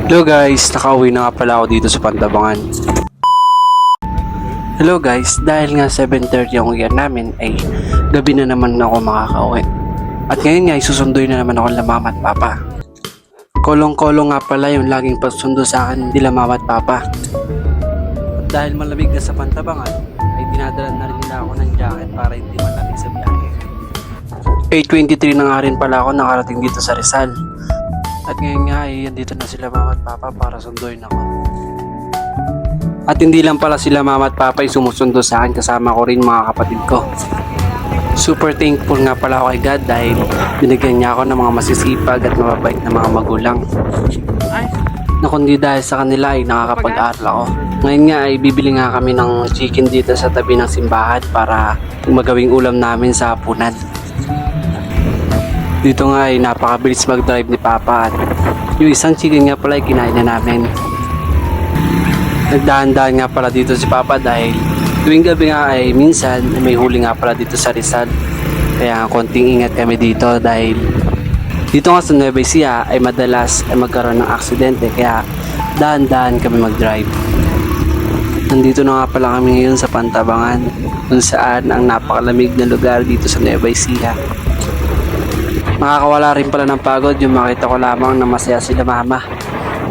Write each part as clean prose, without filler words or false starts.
Hello guys, nakauwi na nga pala ako dito sa Pantabangan. Hello guys, dahil nga 7:30 ang uwian namin ay gabi na naman ako makakauwi. At ngayon nga susunduin na naman ako nila mama at papa. Kolong-kolong nga pala yung laging pagsundo sa akin nila mama at papa. At dahil malamig na sa Pantabangan, ay dinadala na rin nila ako ng jacket para hindi malamig sa biyahe. 8:23 na nga rin pala ako nakarating dito sa Rizal. At ngayon nga ay andito na sila mama at papa para sunduin ako. At hindi lang pala sila mama at papa ay sumusundo sa akin, kasama ko rin mga kapatid ko. Super thankful nga pala ako kay God dahil binigyan niya ako ng mga masisipag at mababait na mga magulang. Na kundi dahil sa kanila ay nakakapag-aral ako. Ngayon nga ay bibili nga kami ng chicken dito sa tabi ng simbahan para magawing ulam namin sa hapunan. Dito nga ay napakabilis mag-drive ni Papa at yung isang chicken nga pala ay kinain na namin. Nagdahan-dahan nga pala dito si Papa dahil tuwing gabi nga ay minsan may huli nga pala dito sa Rizal. Kaya konting ingat kami dito dahil dito nga sa Nueva Ecija ay madalas ay magkaroon ng aksidente kaya dahan-dahan kami mag-drive. Nandito na nga pala kami ngayon sa Pantabangan kung saan ang napakalamig na lugar dito sa Nueva Ecija. Makakawala rin pala ng pagod yung makita ko lamang na masaya sila mama.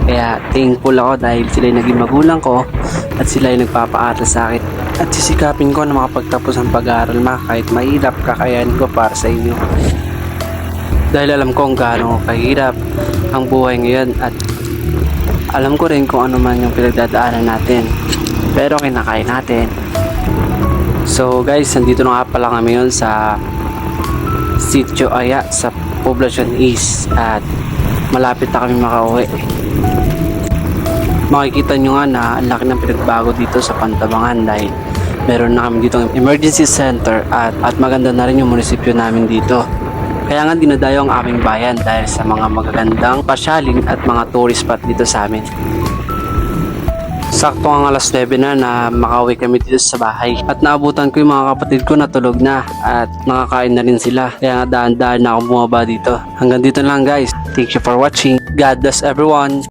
Kaya thankful ako dahil sila yung naging magulang ko at sila yung nagpapaaral sa akin. At sisikapin ko na makapagtapos ang pag-aaral kahit mahirap kakayanin ko para sa inyo. Dahil alam ko kung gaano kahirap ang buhay ngayon at alam ko rin kung ano man yung pinagdadaanan natin. Pero kinakain natin. So guys, nandito na nga pala kami yun sa Sitio Aya sa Poblacion East at malapit na kami makauwi. Makikita nyo nga na ang laki ng pinagbago dito sa Pantabangan dahil meron na kami dito ng emergency center at maganda na rin yung munisipyo namin dito. Kaya nga dinadayo ang aming bayan dahil sa mga magagandang pasyaling at mga tourist spot dito sa amin. Sakto ang alas 9 na makauwi kami dito sa bahay. At naabutan ko yung mga kapatid ko na tulog na at nakakain na rin sila. Kaya dahan-dahan na ako bumaba dito. Hanggang dito lang guys. Thank you for watching. God bless everyone.